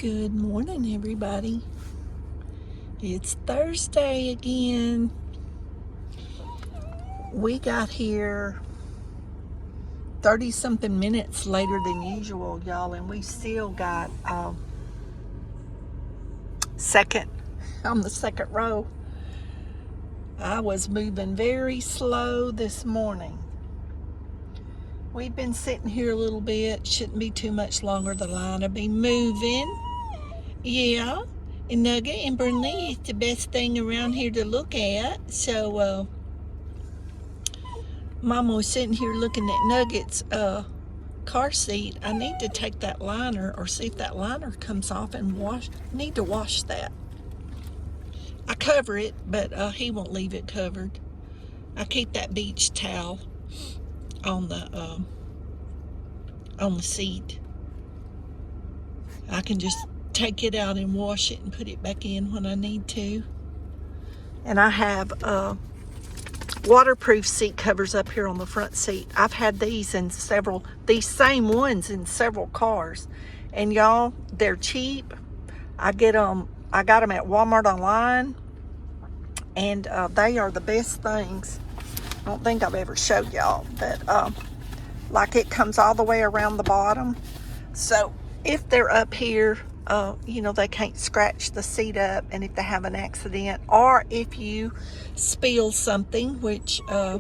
Good morning, everybody. It's Thursday again. We got here 30-something minutes later than usual, y'all, and we still got second on the second row. I was moving very slow this morning. We've been sitting here a little bit. Shouldn't be too much longer. The line will be moving. Yeah. And Nugget and Burnley is the best thing around here to look at. So, Mama was sitting here looking at Nugget's car seat. I need to take that liner or see if that liner comes off and need to wash that. I cover it, but he won't leave it covered. I keep that beach towel on the seat. I can just take it out and wash it and put it back in when I need to. And I have waterproof seat covers up here on the front seat. I've had these same ones in several cars. And y'all, they're cheap. I got them at Walmart online. And they are the best things. I don't think I've ever showed y'all. But like it comes all the way around the bottom. So if they're up here, they can't scratch the seat up, and if they have an accident, or if you spill something, which I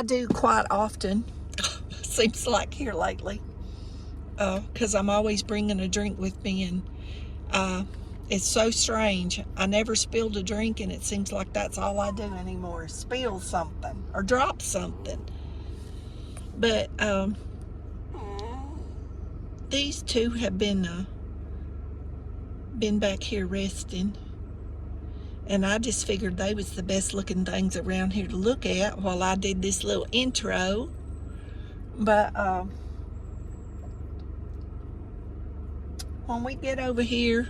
do quite often, seems like here lately, because I'm always bringing a drink with me, and it's so strange. I never spilled a drink, and it seems like that's all I do anymore, is spill something or drop something. But these two have been back here resting, and I just figured they was the best looking things around here to look at while I did this little intro. But when we get over here,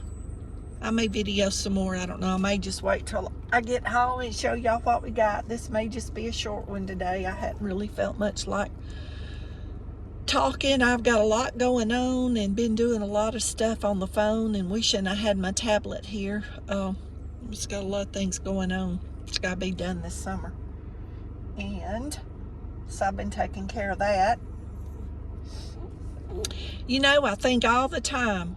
I may video some more. I don't know. I may just wait till I get home and show y'all what we got. This may just be a short one today. I hadn't really felt much like talking. I've got a lot going on and been doing a lot of stuff on the phone and wishing I had my tablet here. Just got a lot of things going on. It's got to be done this summer. And so I've been taking care of that. I think all the time,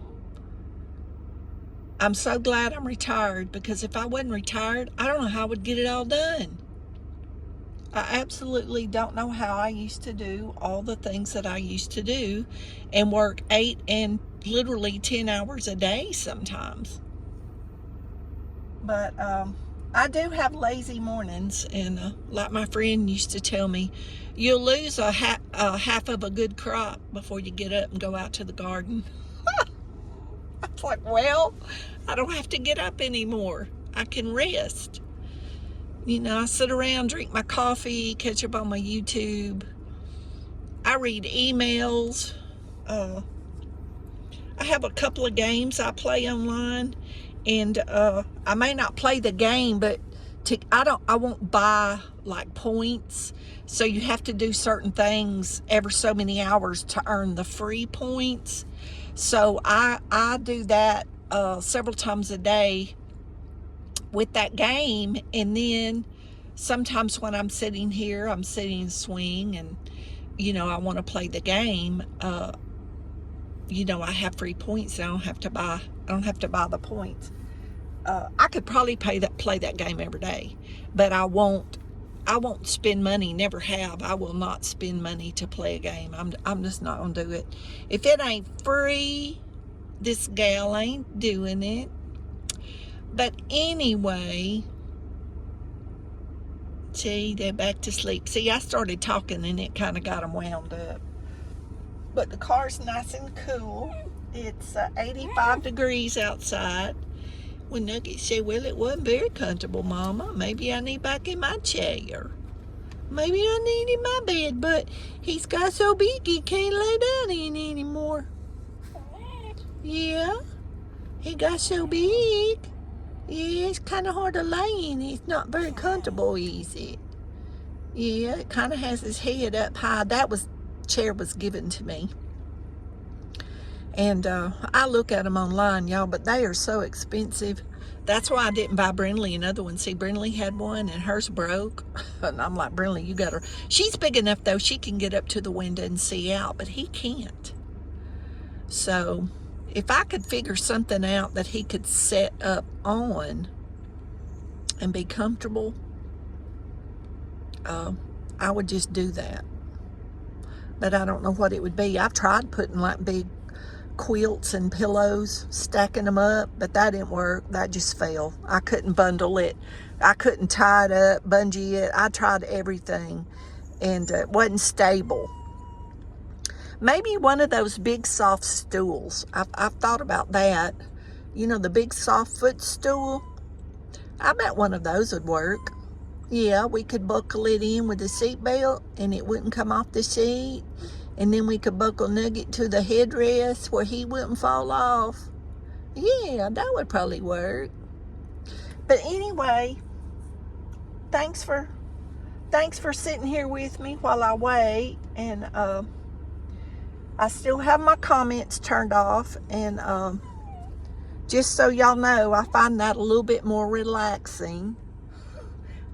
I'm so glad I'm retired, because if I wasn't retired, I don't know how I would get it all done. I absolutely don't know how I used to do all the things that I used to do and work 8 and literally 10 hours a day sometimes. But I do have lazy mornings, and like my friend used to tell me, you'll lose a half of a good crop before you get up and go out to the garden. I was like, well, I don't have to get up anymore. I can rest. I sit around, drink my coffee, catch up on my YouTube. I read emails. I have a couple of games I play online, and I may not play the game, but I won't buy like points. So you have to do certain things every so many hours to earn the free points. So I do that several times a day with that game. And then sometimes when I'm sitting here, I'm sitting swing, and I want to play the game, I have free points. I don't have to buy the points. I could probably play that game every day, but I won't spend money. Never have. I will not spend money to play a game. I'm just not gonna do it. If it ain't free, this gal ain't doing it. But anyway, see, they're back to sleep. See, I started talking and it kind of got them wound up. But the car's nice and cool. It's 85 degrees outside. When Nugget said, well, it wasn't very comfortable, Mama. Maybe I need back in my chair. Maybe I need in my bed, but he's got so big he can't lay down in anymore. Yeah, he got so big. Yeah, it's kind of hard to lay in. It's not very comfortable, is it? Yeah, it kind of has his head up high. That chair was given to me. And I look at them online, y'all, but they are so expensive. That's why I didn't buy Brinley another one. See, Brinley had one and hers broke. And I'm like, Brinley, you got her. She's big enough, though, she can get up to the window and see out, but he can't. So if I could figure something out that he could set up on and be comfortable, I would just do that. But I don't know what it would be. I've tried putting like big quilts and pillows, stacking them up, but that didn't work. That just fell. I couldn't bundle it. I couldn't tie it up, bungee it. I tried everything, and it wasn't stable. Maybe one of those big soft stools. I've thought about that. You know, the big soft footstool. I bet one of those would work. Yeah, we could buckle it in with a seatbelt and it wouldn't come off the seat. And then we could buckle Nugget to the headrest where he wouldn't fall off. Yeah, that would probably work. But anyway, thanks for sitting here with me while I wait. And I still have my comments turned off. And just so y'all know, I find that a little bit more relaxing.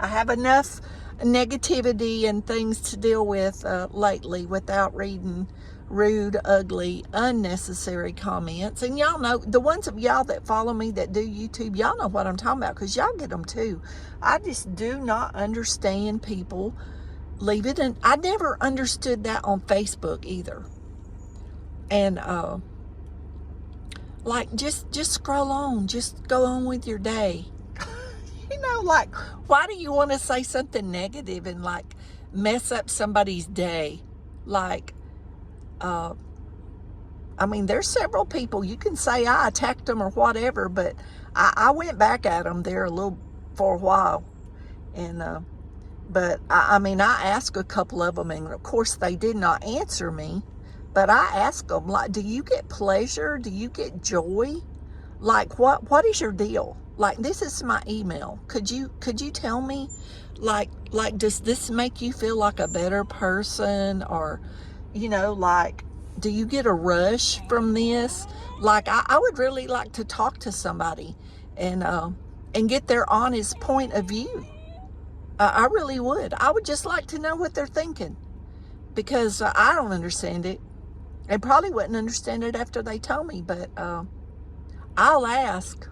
I have enough negativity and things to deal with lately without reading rude, ugly, unnecessary comments. And y'all know, the ones of y'all that follow me that do YouTube, y'all know what I'm talking about because y'all get them too. I just do not understand people leave it. And I never understood that on Facebook either. And like just scroll on, just go on with your day. You know, like, why do you want to say something negative and like mess up somebody's day? Like, I mean, there's several people, you can say I attacked them or whatever, but I went back at them there for a while. And, but I mean, I asked a couple of them, and of course they did not answer me, but I asked them, like, do you get pleasure? Do you get joy? Like, what is your deal? Like, this is my email. Could you tell me, like, does this make you feel like a better person? Or, you know, like, do you get a rush from this? Like, I would really like to talk to somebody and get their honest point of view. I really would. I would just like to know what they're thinking, because I don't understand it. I probably wouldn't understand it after they told me, but I'll ask.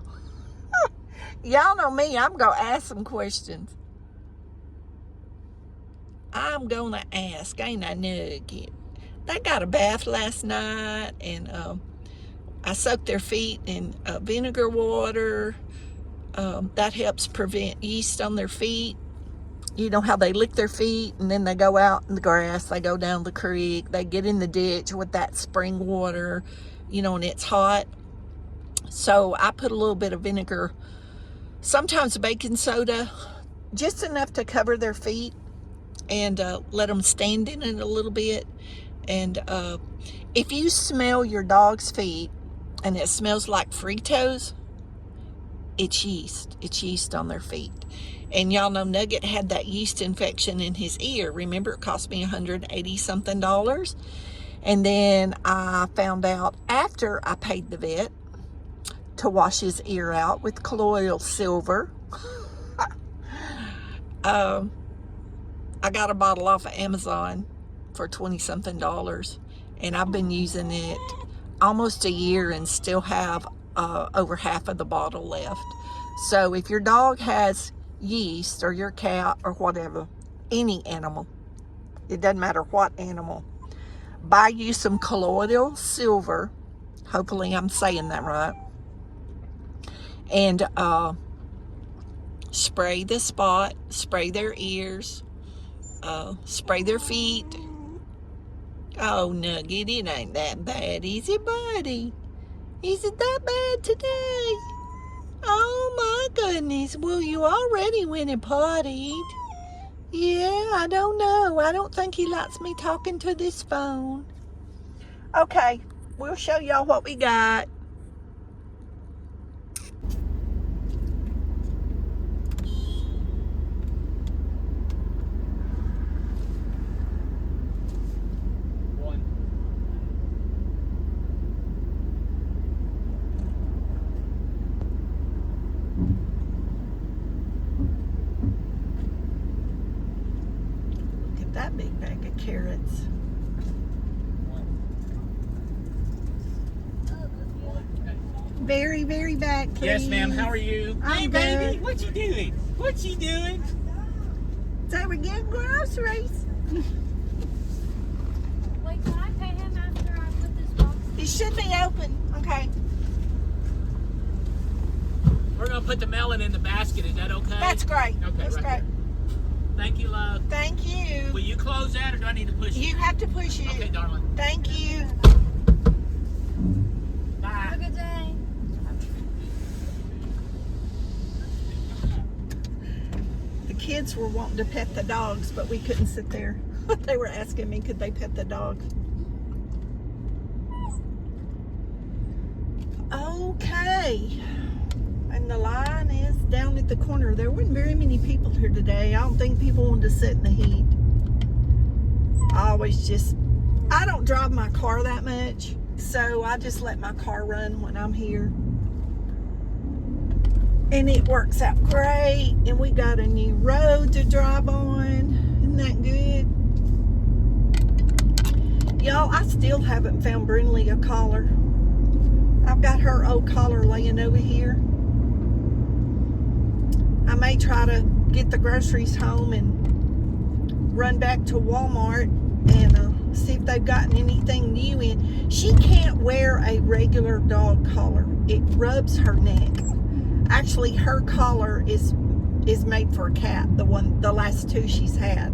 Y'all know me, I'm going to ask some questions. I'm going to ask, ain't I, Nugget? They got a bath last night, and I soaked their feet in vinegar water. That helps prevent yeast on their feet. You know how they lick their feet, and then they go out in the grass, they go down the creek, they get in the ditch with that spring water, you know, and it's hot. So I put a little bit of vinegar, sometimes baking soda, just enough to cover their feet, and let them stand in it a little bit. And if you smell your dog's feet and it smells like Fritos, it's yeast. It's yeast on their feet. And y'all know Nugget had that yeast infection in his ear. Remember, it cost me $180-something. And then I found out after I paid the vet to wash his ear out with colloidal silver. I got a bottle off of Amazon for $20-something, and I've been using it almost a year and still have over half of the bottle left. So if your dog has yeast, or your cat, or whatever, any animal, it doesn't matter what animal, buy you some colloidal silver, hopefully I'm saying that right, and spray the spot, spray their ears, spray their feet. Oh, Nugget, it ain't that bad, is it, buddy? Is it that bad today? Oh my goodness, well, you already went and pottied. Yeah, I don't know. I don't think he likes me talking to this phone. Okay, we'll show y'all what we got. nuts. Very, very back, please. Yes, ma'am. How are you? I'm hey, good. baby. What you doing? What you doing? So we're getting groceries. Wait, can I pay him after I put this box? It should be open. Okay. We're going to put the melon in the basket. Is that okay? That's great. Okay, That's right great. there. Thank you, love. Thank you. Will you close that or do I need to push it? You have to push it. Okay, darling. Thank you. Bye. Have a good day. The kids were wanting to pet the dogs, but we couldn't sit there. They were asking me, could they pet the dogs? Okay. And the line is down at the corner. There weren't very many people here today. I don't think people wanted to sit in the heat. I don't drive my car that much, so I just let my car run when I'm here. And it works out great. And we got a new road to drive on. Isn't that good? Y'all, I still haven't found Brinley a collar. I've got her old collar laying over here. I may try to get the groceries home and run back to Walmart and see if they've gotten anything new in. She can't wear a regular dog collar. It rubs her neck. Actually, her collar is made for a cat, the last two she's had.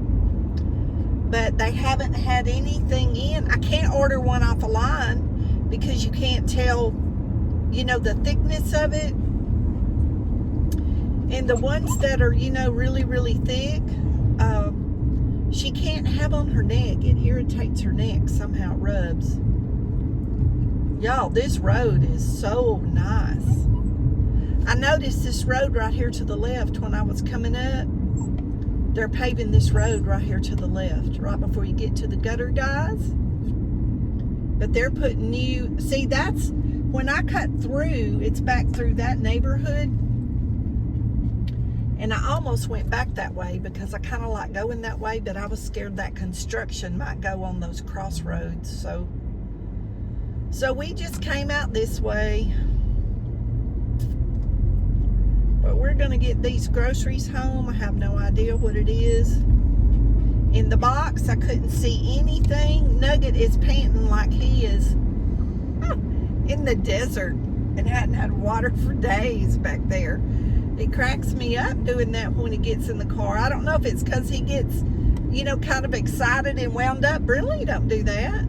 But they haven't had anything in. I can't order one off a line because you can't tell, the thickness of it. And the ones that are, really, really thick, she can't have on her neck. It irritates her neck. Somehow it rubs. Y'all, this road is so nice. I noticed this road right here to the left when I was coming up. They're paving this road right here to the left, right before you get to the gutter guys. But they're putting new, see, that's, when I cut through, it's back through that neighborhood. And I almost went back that way because I kind of like going that way, but I was scared that construction might go on those crossroads. So we just came out this way. But we're going to get these groceries home. I have no idea what it is. In the box, I couldn't see anything. Nugget is panting like he is in the desert and hadn't had water for days back there. It cracks me up doing that when he gets in the car. I don't know if it's because he gets, kind of excited and wound up. Brinley don't do that.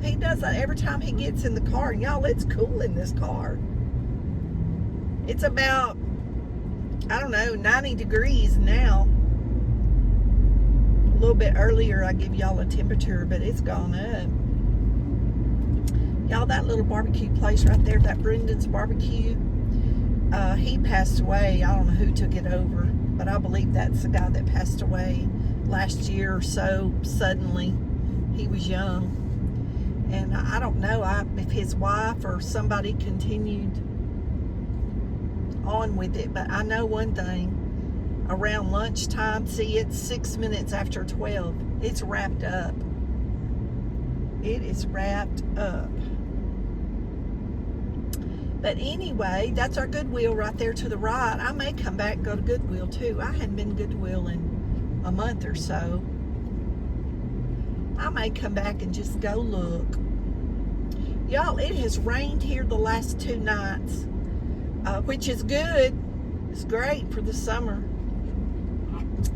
He does that every time he gets in the car. And y'all, it's cool in this car. It's about, 90 degrees now. A little bit earlier I give y'all a temperature, but it's gone up. Y'all, that little barbecue place right there, that Brendan's barbecue, he passed away. I don't know who took it over, but I believe that's the guy that passed away last year or so suddenly. He was young. And I don't know if his wife or somebody continued on with it, but I know one thing. Around lunchtime, see, it's 6 minutes after 12. It's wrapped up. It is wrapped up. But anyway, that's our Goodwill right there to the right. I may come back and go to Goodwill too. I hadn't been to Goodwill in a month or so. I may come back and just go look. Y'all, it has rained here the last 2 nights, which is good. It's great for the summer.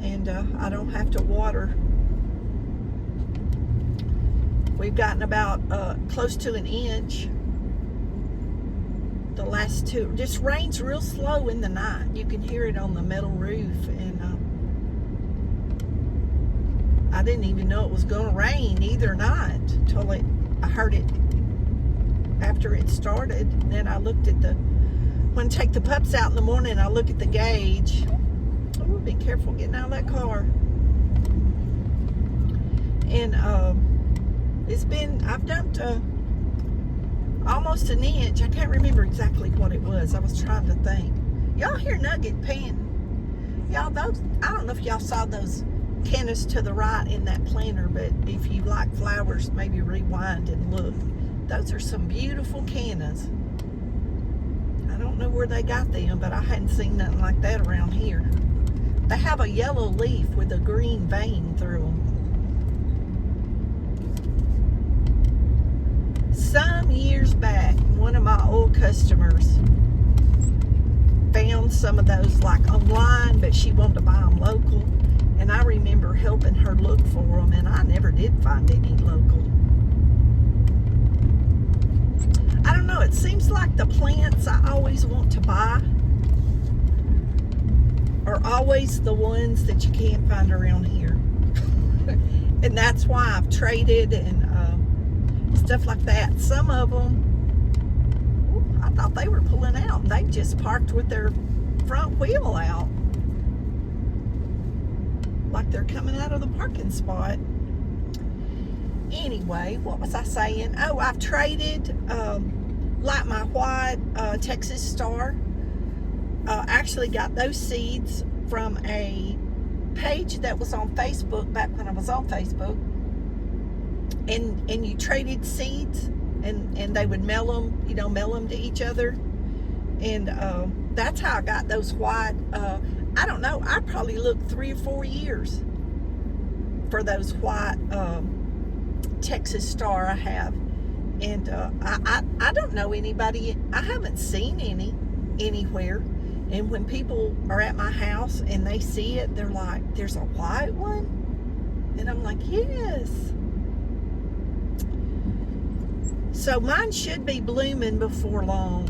And I don't have to water. We've gotten about close to an inch. The last 2, just rains real slow in the night. You can hear it on the metal roof. And I didn't even know it was going to rain either night until I heard it after it started. And then I looked at when I take the pups out in the morning, I look at the gauge. Oh, be careful getting out of that car. And I've dumped almost an inch. I can't remember exactly what it was. I was trying to think. Y'all hear Nugget panting. Y'all, I don't know if y'all saw those cannas to the right in that planter, but if you like flowers, maybe rewind and look. Those are some beautiful cannas. I don't know where they got them, but I hadn't seen nothing like that around here. They have a yellow leaf with a green vein through them. Some years back, one of my old customers found some of those like online, but she wanted to buy them local. And I remember helping her look for them, and I never did find any local. I don't know, it seems like the plants I always want to buy are always the ones that you can't find around here. And that's why I've traded and stuff like that. Some of them, I thought they were pulling out, and they just parked with their front wheel out. Like they're coming out of the parking spot. Anyway, what was I saying? Oh, I've traded like my white Texas Star. Actually got those seeds from a page that was on Facebook back when I was on Facebook. And you traded seeds, and they would mail them to each other. And that's how I got those white. I don't know, I probably looked 3 or 4 years for those white Texas Star I have. And I don't know anybody, I haven't seen any anywhere. And when people are at my house and they see it, they're like, there's a white one? And I'm like, yes. So mine should be blooming before long.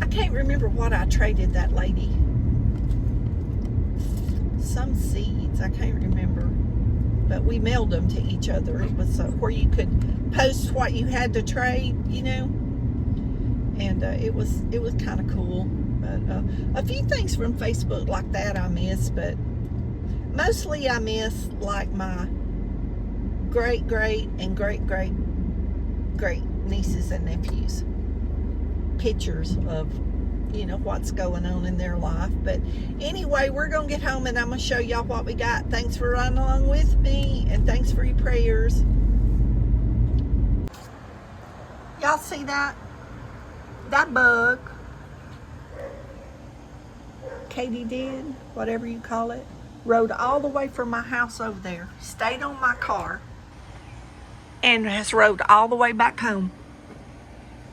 I can't remember what I traded that lady. Some seeds, I can't remember. But we mailed them to each other. It was where you could post what you had to trade, And it was kind of cool. But a few things from Facebook like that I miss, but mostly I miss like my great and great nieces and nephews. Pictures of what's going on in their life. But anyway, we're gonna get home and I'm gonna show y'all what we got. Thanks for riding along with me, and thanks for your prayers. Y'all see that bug Katie did, whatever you call it, rode all the way from my house over there, stayed on my car, and has rode all the way back home.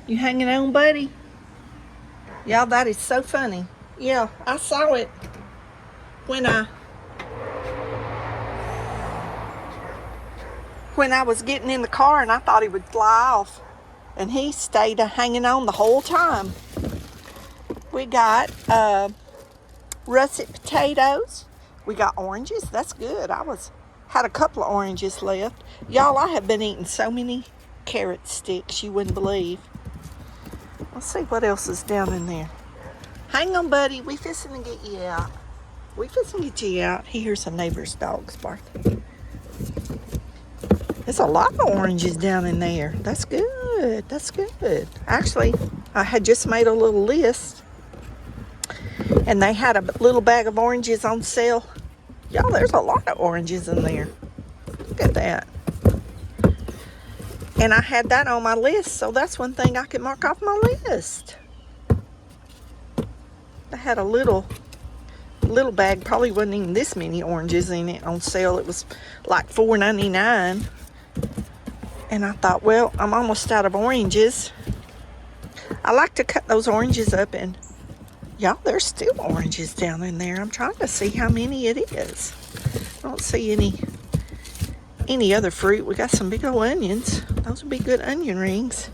You hanging on, buddy? Y'all, that is so funny. Yeah, I saw it when I was getting in the car, and I thought he would fly off. And he stayed hanging on the whole time. We got russet potatoes. We got oranges. That's good. Had a couple of oranges left. Y'all, I have been eating so many carrot sticks you wouldn't believe. Let's see what else is down in there. Hang on, buddy. We fixing to get you out. He hears a neighbor's dogs barking. There's a lot of oranges down in there. That's good. Actually, I had just made a little list, and they had a little bag of oranges on sale. Y'all, there's a lot of oranges in there. Look at that. And I had that on my list, so that's one thing I can mark off my list. I had a little bag, probably wasn't even this many oranges in it on sale. It was like $4.99. And I thought, well, I'm almost out of oranges. I like to cut those oranges up, and y'all, there's still oranges down in there. I'm trying to see how many it is. I don't see any other fruit. We got some big old onions. Those would be good onion rings.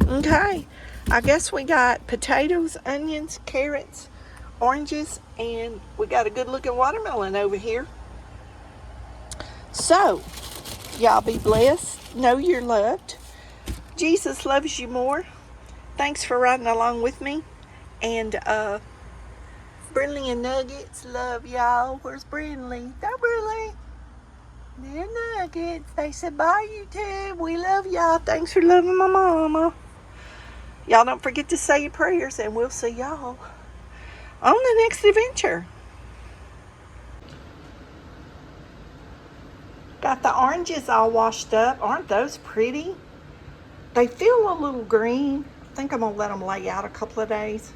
Okay, I guess we got potatoes, onions, carrots, oranges, and we got a good looking watermelon over here. So, y'all be blessed. Know you're loved. Jesus loves you more. Thanks for riding along with me. And Brindley and Nuggets love y'all. Where's Brindley? That Brindley. They're Nuggets. They said bye, YouTube. We love y'all. Thanks for loving my mama. Y'all don't forget to say your prayers, and we'll see y'all on the next adventure. Got the oranges all washed up. Aren't those pretty? They feel a little green. I think I'm gonna let them lay out a couple of days.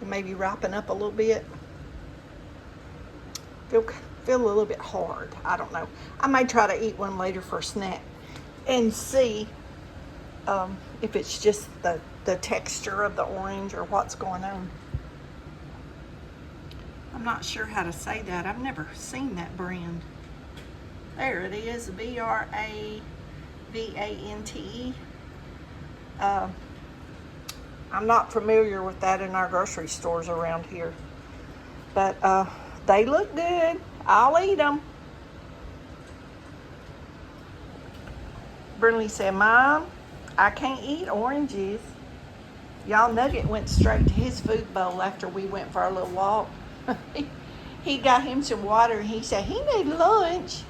And maybe ripen up a little bit. Feel a little bit hard. I don't know. I may try to eat one later for a snack and see if it's just the texture of the orange or what's going on. I'm not sure how to say that. I've never seen that brand. There it is, Bravante. I'm not familiar with that in our grocery stores around here. But they look good. I'll eat them. Brinley said, Mom, I can't eat oranges. Y'all, Nugget went straight to his food bowl after we went for our little walk. He got him some water and he said he need lunch.